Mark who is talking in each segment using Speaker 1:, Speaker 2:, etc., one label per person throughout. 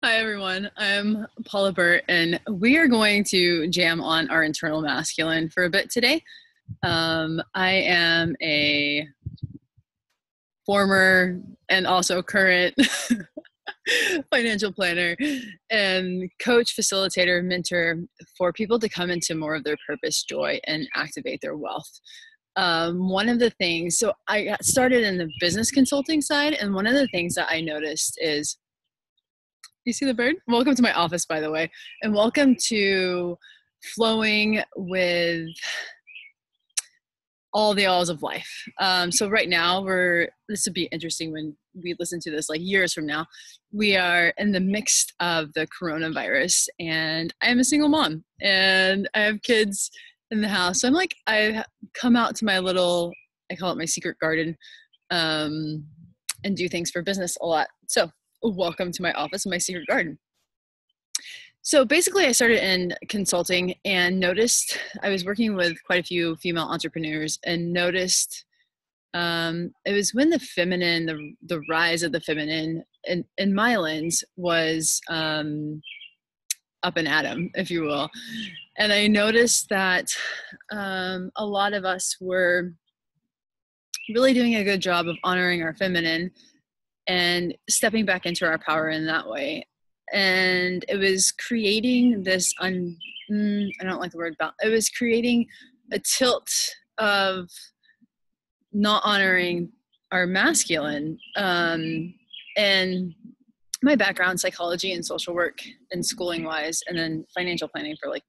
Speaker 1: Hi, everyone. I'm Paula Burt, and we are going to jam on our internal masculine for a bit today. I am a former and also current financial planner and coach, facilitator, mentor for people to come into more of their purpose, joy, and activate their wealth. One of the things, so I got started in the business consulting side, and one of the things that I noticed is, you see the bird? Welcome to my office, by the way, and welcome to flowing with all the alls of life. So right now this would be interesting when we listen to this like years from now. We are in the midst of the coronavirus, and I am a single mom and I have kids in the house. So I come out to my little, I call it my secret garden, and do things for business a lot. So welcome to my office and my secret garden. So basically I started in consulting and noticed I was working with quite a few female entrepreneurs and noticed it was when the feminine, the rise of the feminine in my lens was up and atom, if you will. And I noticed that a lot of us were really doing a good job of honoring our feminine and stepping back into our power in that way. And it was creating this, I don't like the word, it was creating a tilt of not honoring our masculine. And my background, psychology and social work and schooling wise, and then financial planning for I'm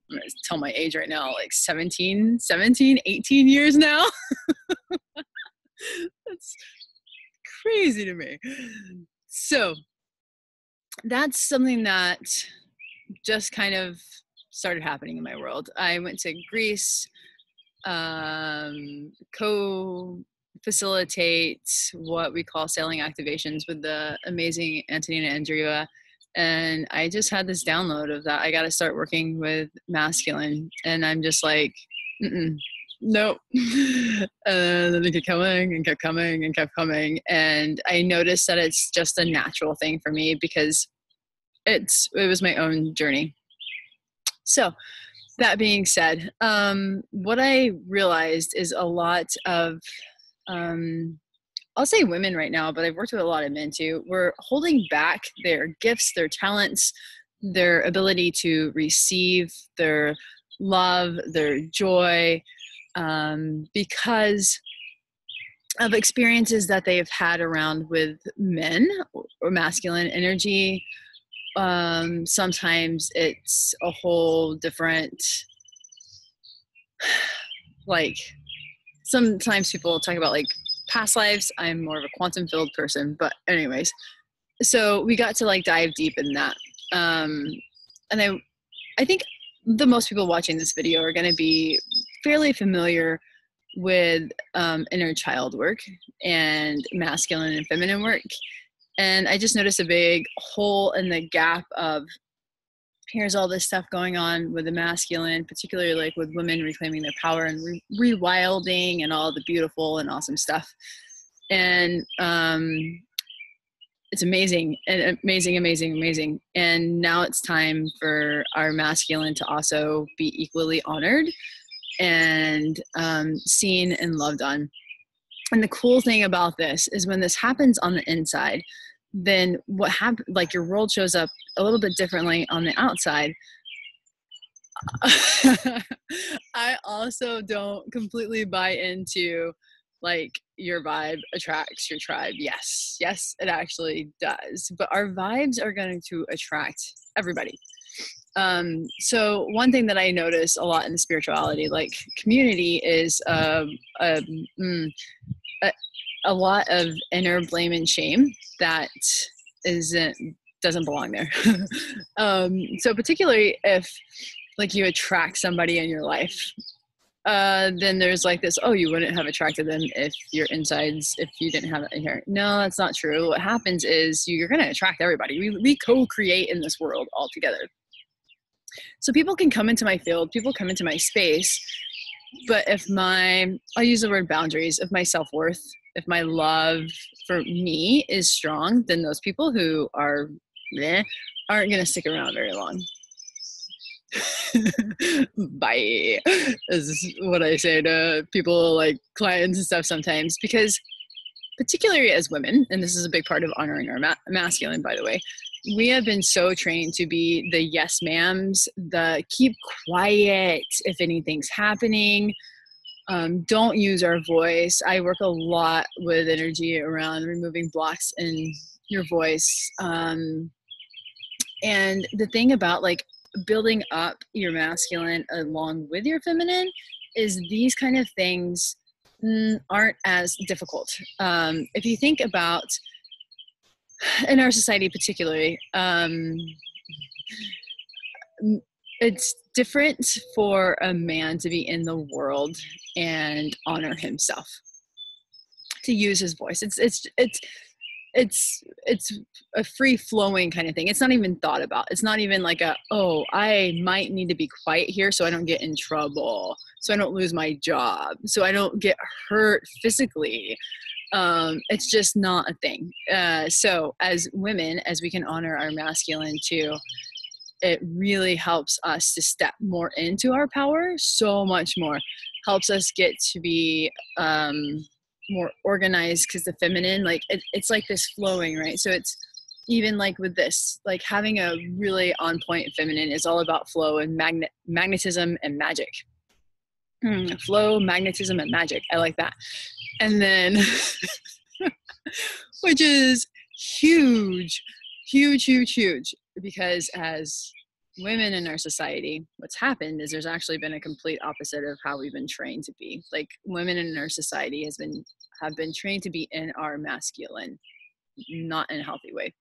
Speaker 1: going to tell my age right now, like 18 years now. That's crazy to me. So that's something that just kind of started happening in my world. I went to Greece, co-facilitate what we call sailing activations with the amazing Antonina Andreeva. And I just had this download of that. I got to start working with masculine. And I'm just like, nope. And then it kept coming and kept coming and kept coming. And I noticed that it's just a natural thing for me because it was my own journey. So that being said, what I realized is a lot of, I'll say women right now, but I've worked with a lot of men too, we're holding back their gifts, their talents, their ability to receive their love, their joy, because of experiences that they've had around with men or masculine energy. Sometimes it's a whole different, sometimes people talk about past lives. I'm more of a quantum field person, but anyways, so we got to dive deep in that. And I think the most people watching this video are going to be fairly familiar with inner child work and masculine and feminine work. And I just noticed a big hole in the gap of here's all this stuff going on with the masculine, particularly with women reclaiming their power and rewilding and all the beautiful and awesome stuff. And it's amazing and amazing. And now it's time for our masculine to also be equally honored and seen and loved on. And the cool thing about this is when this happens on the inside, then what happens, your world shows up a little bit differently on the outside. I also don't completely buy into your vibe attracts your tribe. Yes, it actually does. But our vibes are going to attract everybody. So one thing that I notice a lot in spirituality, community, is a lot of inner blame and shame that doesn't belong there. So particularly if you attract somebody in your life, then there's this, oh, you wouldn't have attracted them if your insides, if you didn't have it in here. No, that's not true. What happens is you're going to attract everybody. We co-create in this world all together. So people can come into my field, people come into my space, but I'll use the word boundaries, if my self-worth, if my love for me is strong, then those people who are aren't going to stick around very long. Bye. This is what I say to people, like clients and stuff sometimes, because particularly as women, and this is a big part of honoring our masculine, by the way, we have been so trained to be the yes ma'ams, the keep quiet if anything's happening, don't use our voice. I work a lot with energy around removing blocks in your voice. And the thing about like building up your masculine along with your feminine is these kind of things aren't as difficult. If you think about in our society particularly, it's different for a man to be in the world and honor himself, to use his voice. It's a free flowing kind of thing. It's not even thought about. It's not even like I might need to be quiet here so I don't get in trouble, so I don't lose my job, so I don't get hurt physically. It's just not a thing. So as women, as we can honor our masculine too, it really helps us to step more into our power, so much more. Helps us get to be more organized, because the feminine, like it's like this flowing, right? So it's even like with this, like having a really on point feminine is all about flow and magnetism and magic. Flow, magnetism, and magic. I like that. And then, which is huge, because as women in our society, what's happened is there's actually been a complete opposite of how we've been trained to be. Like women in our society have been trained to be in our masculine, not in a healthy way.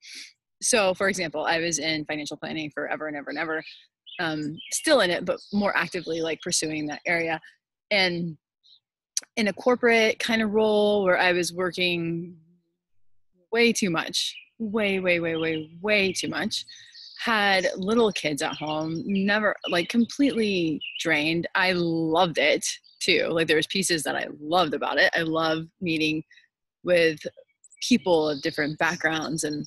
Speaker 1: So for example, I was in financial planning forever and ever and ever, still in it, but more actively like pursuing that area. And in a corporate kind of role where I was working way too much, way too much, had little kids at home, never, like completely drained. I loved it too. Like there was pieces that I loved about it. I love meeting with people of different backgrounds and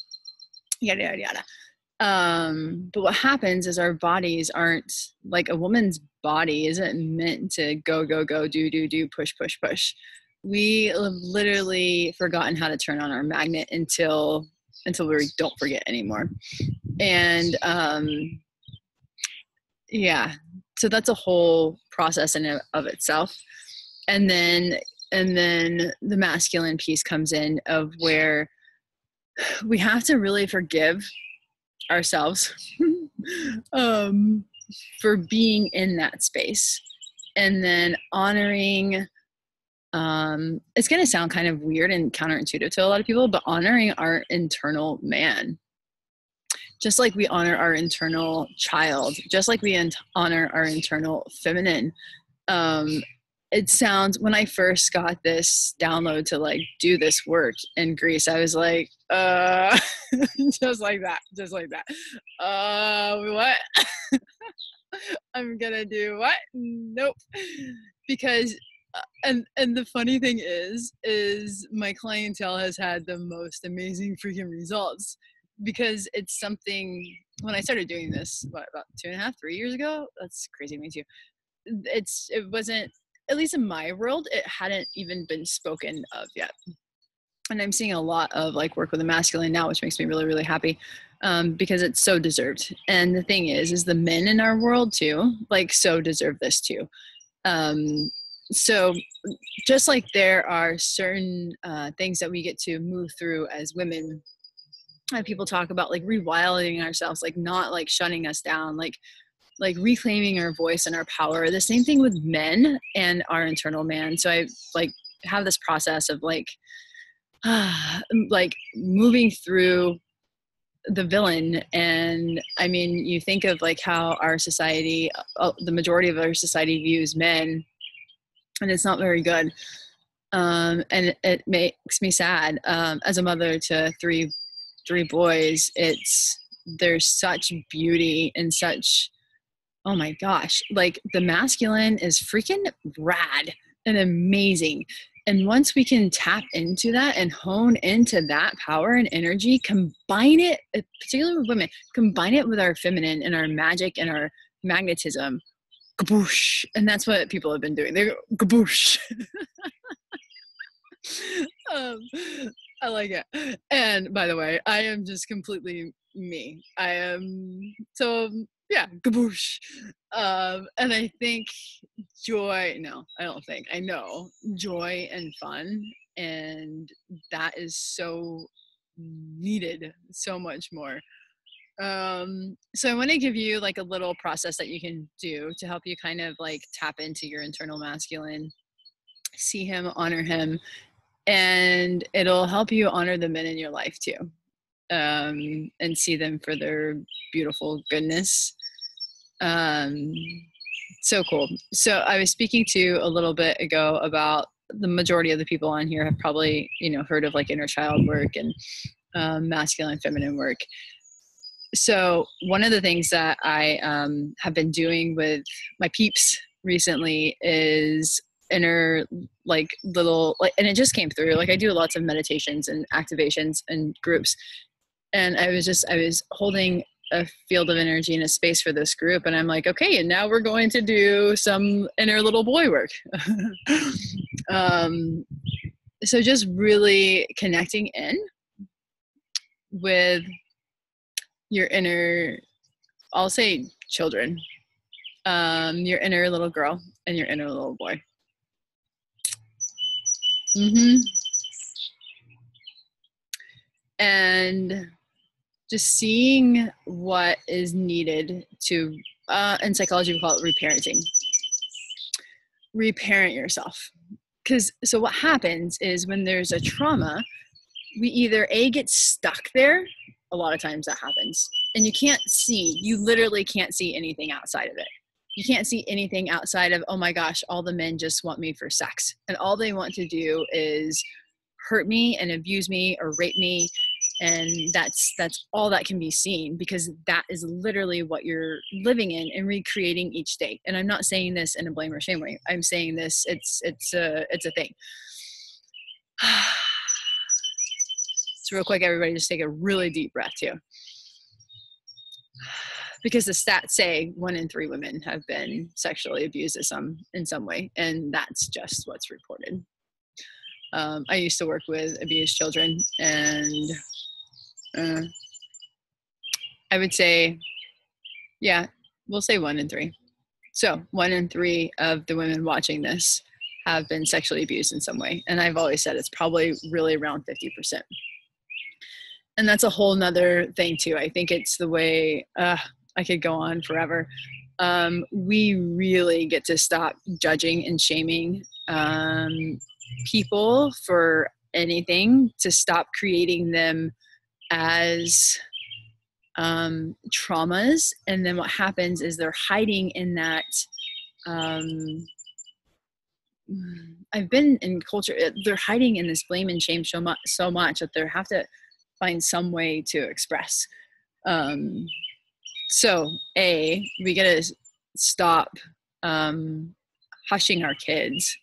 Speaker 1: yada, yada, yada. But what happens is our bodies aren't, like a woman's body isn't meant to go, do, push. We have literally forgotten how to turn on our magnet until we don't forget anymore. And yeah, so that's a whole process in and of itself. And then the masculine piece comes in, of where we have to really forgive ourselves for being in that space, and then honoring, it's going to sound kind of weird and counterintuitive to a lot of people, but honoring our internal man, just like we honor our internal child, just like we honor our internal feminine. It sounds, when I first got this download to like do this work in Greece, I was like, just like that. What? I'm gonna do what? Nope. Because, and the funny thing is my clientele has had the most amazing freaking results, because it's something, when I started doing this, about 2.5-3 years ago, that's crazy to me too. It wasn't, at least in my world, it hadn't even been spoken of yet. And I'm seeing a lot of like work with the masculine now, which makes me really, really happy, because it's so deserved. And the thing is the men in our world too, like so deserve this too. So just like there are certain things that we get to move through as women, people talk about like rewilding ourselves, like not like shutting us down, like reclaiming our voice and our power. The same thing with men and our internal man. So I like have this process of like moving through the villain. And I mean, you think of like how our society, the majority of our society views men, and it's not very good. And it makes me sad. As a mother to three boys, there's such beauty and such, oh my gosh, like the masculine is freaking rad and amazing. And once we can tap into that and hone into that power and energy, combine it, particularly with women, combine it with our feminine and our magic and our magnetism, kaboosh. And that's what people have been doing. They go kaboosh. I like it. And by the way, I am just completely me. I am so, yeah, kaboosh. And I think joy, no, I don't think, I know joy and fun. And that is so needed so much more. So I want to give you like a little process that you can do to help you kind of like tap into your internal masculine, see him, honor him, and it'll help you honor the men in your life too, and see them for their beautiful goodness. So cool. So I was speaking to a little bit ago about the majority of the people on here have probably, heard of like inner child work and masculine, feminine work. So one of the things that I have been doing with my peeps recently is inner like little like, and it just came through, like I do lots of meditations and activations and groups, and I was holding a field of energy in a space for this group, and I'm like, okay, and now we're going to do some inner little boy work. So just really connecting in with your inner, I'll say children, your inner little girl and your inner little boy. And just seeing what is needed to, in psychology we call it reparenting. Reparent yourself. So what happens is when there's a trauma, we either get stuck there. A lot of times that happens, and you literally can't see anything outside of it. You can't see anything outside of, oh my gosh, all the men just want me for sex, and all they want to do is hurt me and abuse me or rape me. And that's all that can be seen, because that is literally what you're living in and recreating each day. And I'm not saying this in a blame or shame way. I'm saying this, it's a thing. So real quick, everybody just take a really deep breath too. Because the stats say 1 in 3 women have been sexually abused in some way. And that's just what's reported. I used to work with abused children, and I would say, yeah, we'll say 1 in 3. So 1 in 3 of the women watching this have been sexually abused in some way. And I've always said it's probably really around 50%. And that's a whole nother thing too. I think it's the way, I could go on forever. We really get to stop judging and shaming people for anything, to stop creating them as traumas. And then what happens is they're hiding in that. I've been in culture, they're hiding in this blame and shame so much that they have to find some way to express. So we gotta stop hushing our kids.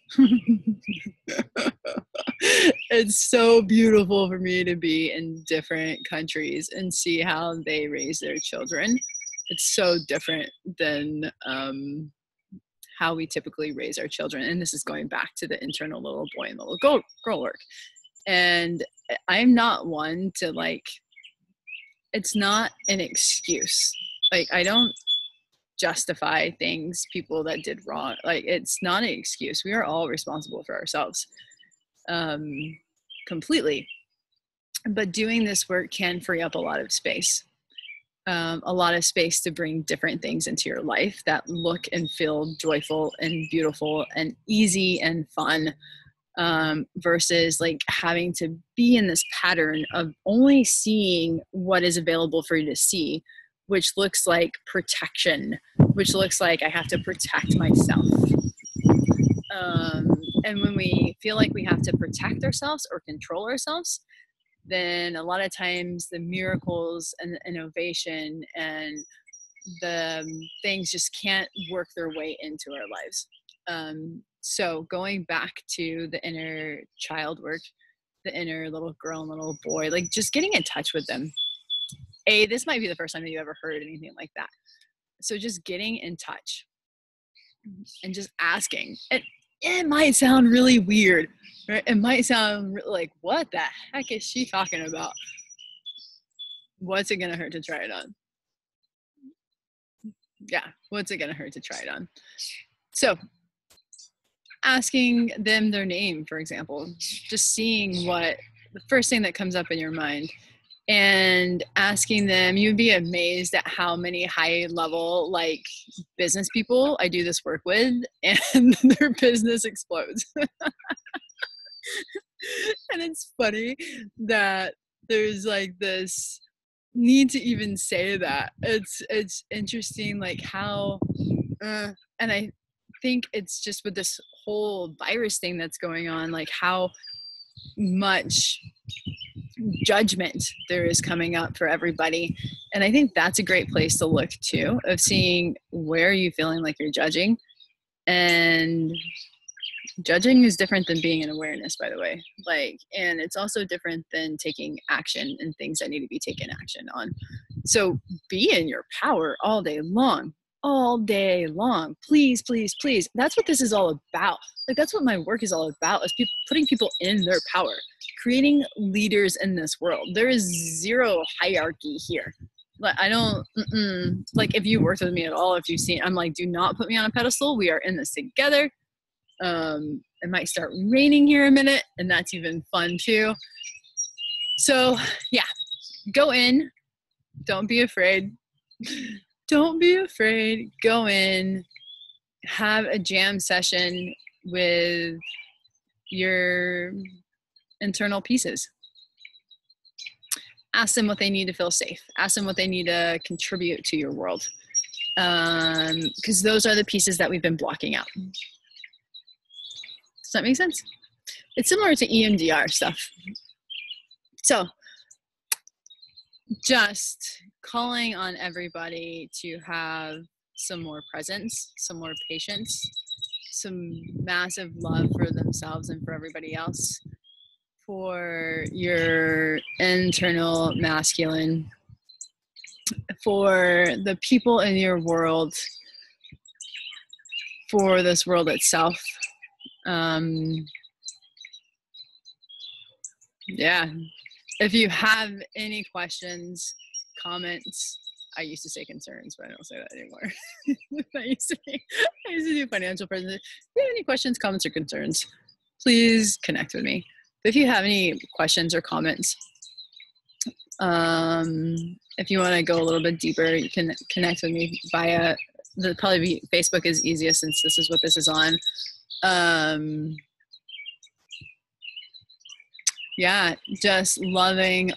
Speaker 1: It's so beautiful for me to be in different countries and see how they raise their children. It's so different than how we typically raise our children. And this is going back to the internal little boy and little girl work. And I'm not one to it's not an excuse. I don't justify people that did wrong. It's not an excuse. We are all responsible for ourselves, completely. But doing this work can free up a lot of space. A lot of space to bring different things into your life that look and feel joyful and beautiful and easy and fun, versus having to be in this pattern of only seeing what is available for you to see, which looks like protection, which looks like I have to protect myself. And when we feel like we have to protect ourselves or control ourselves, then a lot of times the miracles and the innovation and the things just can't work their way into our lives. So going back to the inner child work, the inner little girl and little boy, like just getting in touch with them. This might be the first time that you ever heard anything like that. So just getting in touch and just asking. It might sound really weird, right? It might sound like, what the heck is she talking about? What's it gonna hurt to try it on? Yeah, what's it gonna hurt to try it on? So asking them their name, for example, just seeing what the first thing that comes up in your mind and asking them. You'd be amazed at how many high level like business people I do this work with, and their business explodes. And it's funny that there's like this need to even say that. It's interesting, like how and I think it's just with this whole virus thing that's going on, like how much judgment there is coming up for everybody. And I think that's a great place to look too, of seeing where are you feeling like you're judging. And judging is different than being in awareness, by the way. Like, and it's also different than taking action and things that need to be taken action on. So be in your power all day long. All day long. Please, please, please. That's what this is all about. Like, that's what my work is all about, is putting people in their power, creating leaders in this world. There is zero hierarchy here. Like, I don't, like, if you worked with me at all, if you've seen, I'm like, do not put me on a pedestal. We are in this together. It might start raining here in a minute, and that's even fun too. So yeah, go in. Don't be afraid. Don't be afraid. Go in, have a jam session with your internal pieces. Ask them what they need to feel safe. Ask them what they need to contribute to your world. Because those are the pieces that we've been blocking out. Does that make sense? It's similar to EMDR stuff. So just calling on everybody to have some more presence, some more patience, some massive love for themselves and for everybody else, for your internal masculine, for the people in your world, for this world itself. Yeah. If you have any questions, comments, I used to say concerns, but I don't say that anymore. I used to do financial presentations. If you have any questions, comments, or concerns, please connect with me. If you have any questions or comments, if you want to go a little bit deeper, you can connect with me via probably Facebook is easiest, since this is what this is on. Yeah, just loving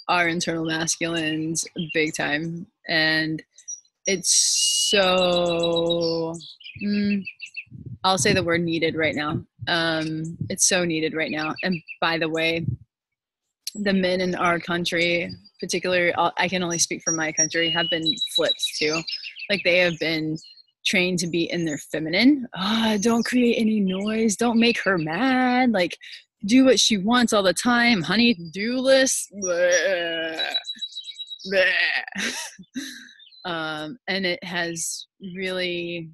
Speaker 1: our internal masculines big time. And it's so, I'll say the word needed right now. It's so needed right now. And by the way, the men in our country, particularly, I can only speak for my country, have been flipped too. Like, they have been trained to be in their feminine. Don't create any noise. Don't make her mad. Like, do what she wants all the time. Honey-do list. Bleh. Bleh. And it has really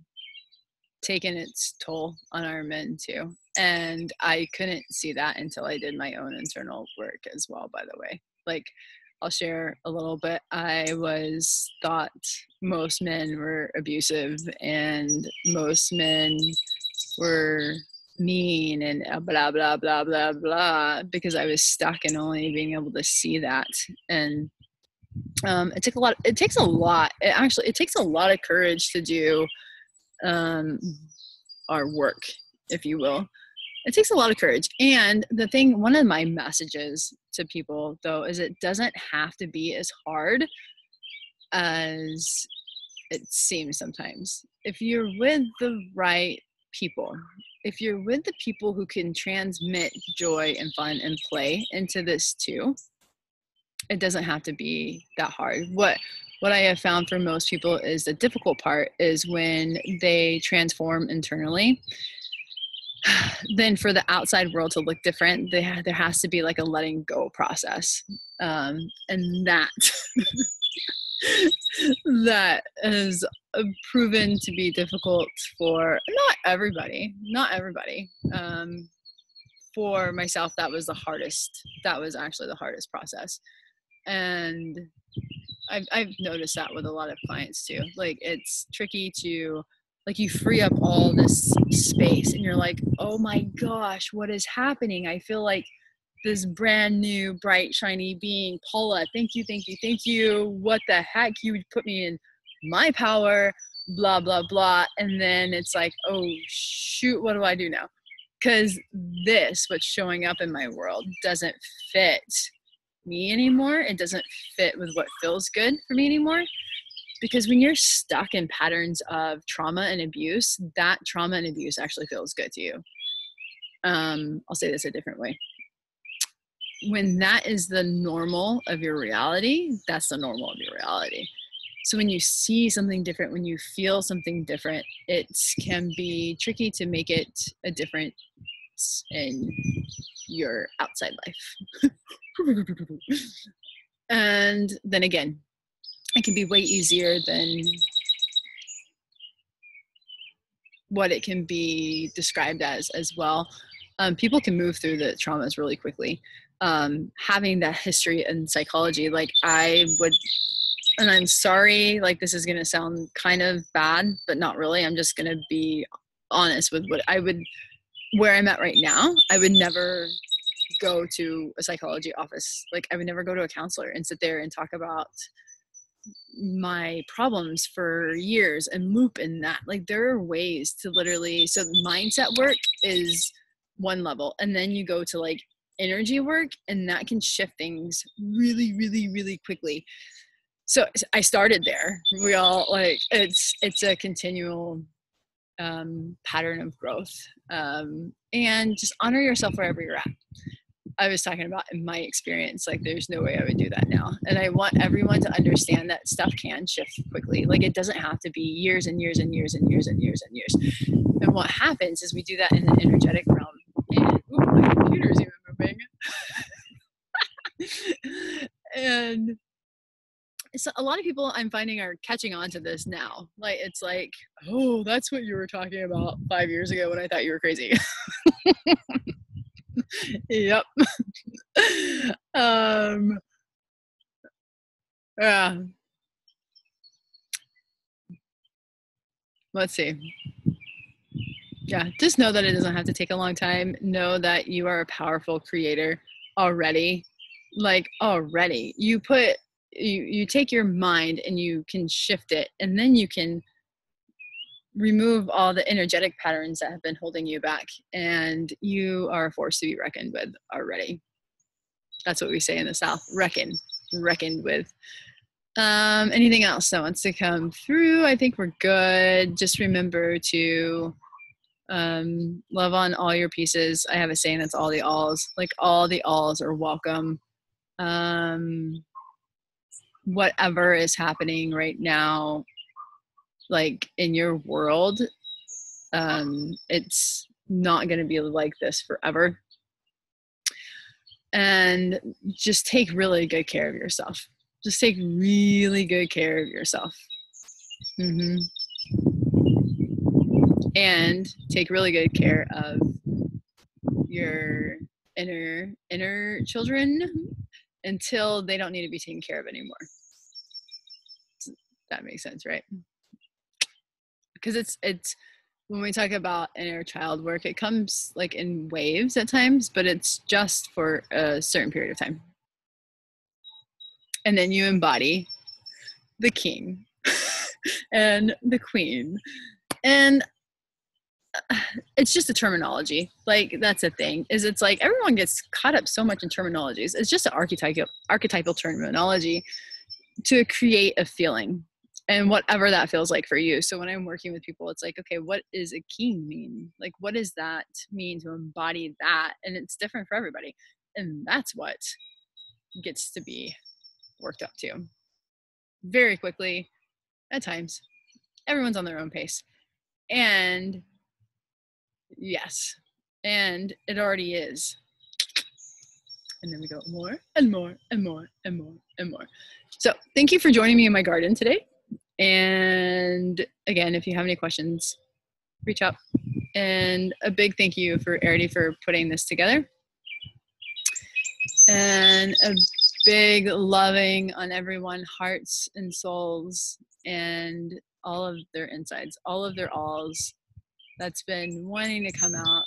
Speaker 1: taken its toll on our men too. And I couldn't see that until I did my own internal work as well, by the way. Like, I'll share a little bit. I was thought most men were abusive and most men were mean and blah, blah, blah, blah, blah, because I was stuck in only being able to see that. And it takes a lot of courage to do our work, if you will. It takes a lot of courage. And one of my messages to people though, is it doesn't have to be as hard as it seems sometimes. If you're with the right people, if you're with the people who can transmit joy and fun and play into this too, it doesn't have to be that hard. What what I have found for most people is the difficult part is when they transform internally. Then for the outside world to look different, there has to be like a letting go process. And that that is proven to be difficult for not everybody. For myself, that was actually the hardest process. And I've noticed that with a lot of clients too. Like, it's tricky to, like, you free up all this space and you're like, oh my gosh, what is happening? I feel like this brand new, bright, shiny being. Paula, thank you, thank you, thank you. What the heck? You would put me in my power, blah, blah, blah. And then it's like, oh shoot, what do I do now? Because what's showing up in my world doesn't fit me anymore. It doesn't fit with what feels good for me anymore. Because when you're stuck in patterns of trauma and abuse, that trauma and abuse actually feels good to you. I'll say this a different way. When that is the normal of your reality, that's the normal of your reality. So when you see something different, when you feel something different, it can be tricky to make it a difference in your outside life. And then again, it can be way easier than what it can be described as well. People can move through the traumas really quickly. Having that history in psychology, like I would, and I'm sorry, like this is going to sound kind of bad, but not really. I'm just going to be honest with where I'm at right now. I would never go to a psychology office. Like, I would never go to a counselor and sit there and talk about my problems for years and loop in that. Like, there are ways to literally, so mindset work is one level, and then you go to like energy work, and that can shift things really, really, really quickly. So I started there. We all, like, it's a continual pattern of growth, and just honor yourself wherever you're at. I was talking about in my experience, like there's no way I would do that now. And I want everyone to understand that stuff can shift quickly. Like, it doesn't have to be years and years and years and years and years and years. And what happens is we do that in the energetic realm. And my computer's even moving. And so a lot of people, I'm finding, are catching on to this now. Like, it's like, oh, that's what you were talking about 5 years ago when I thought you were crazy. Yep. Yeah. Let's see. Yeah, just know that it doesn't have to take a long time. Know that you are a powerful creator already. Like, already. You take your mind and you can shift it, and then you can remove all the energetic patterns that have been holding you back, and you are a force to be reckoned with already. That's what we say in the South. Reckoned with. Anything else that wants to come through? I think we're good. Just remember to love on all your pieces. I have a saying that's all the alls. Like, all the alls are welcome. Whatever is happening right now, like in your world, it's not going to be like this forever. And just take really good care of yourself. Just take really good care of yourself. Mm-hmm. And take really good care of your inner children until they don't need to be taken care of anymore. That makes sense, right? Because it's when we talk about inner child work, it comes like in waves at times, but it's just for a certain period of time. And then you embody the king and the queen. And it's just a terminology. Like, that's a thing, is it's like everyone gets caught up so much in terminologies. It's just an archetypal terminology to create a feeling, and whatever that feels like for you. So when I'm working with people, it's like, okay, what does a king mean? Like, what does that mean to embody that? And it's different for everybody. And that's what gets to be worked up to. very quickly at times. Everyone's on their own pace. And yes, and it already is. And then we go more and more and more and more and more. So thank you for joining me in my garden today. And again, if you have any questions, reach out. And a big thank you for Arity for putting this together. And a big loving on everyone, hearts and souls, and all of their insides, all of their alls that's been wanting to come out.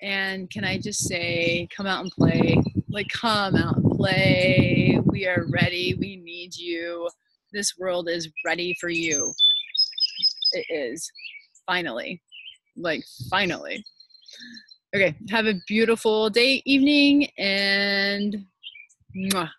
Speaker 1: And can I just say, come out and play. Like, come out and play. We are ready. We need you. This world is ready for you. It is. Finally. Like, finally. Okay. Have a beautiful day, evening, and mwah.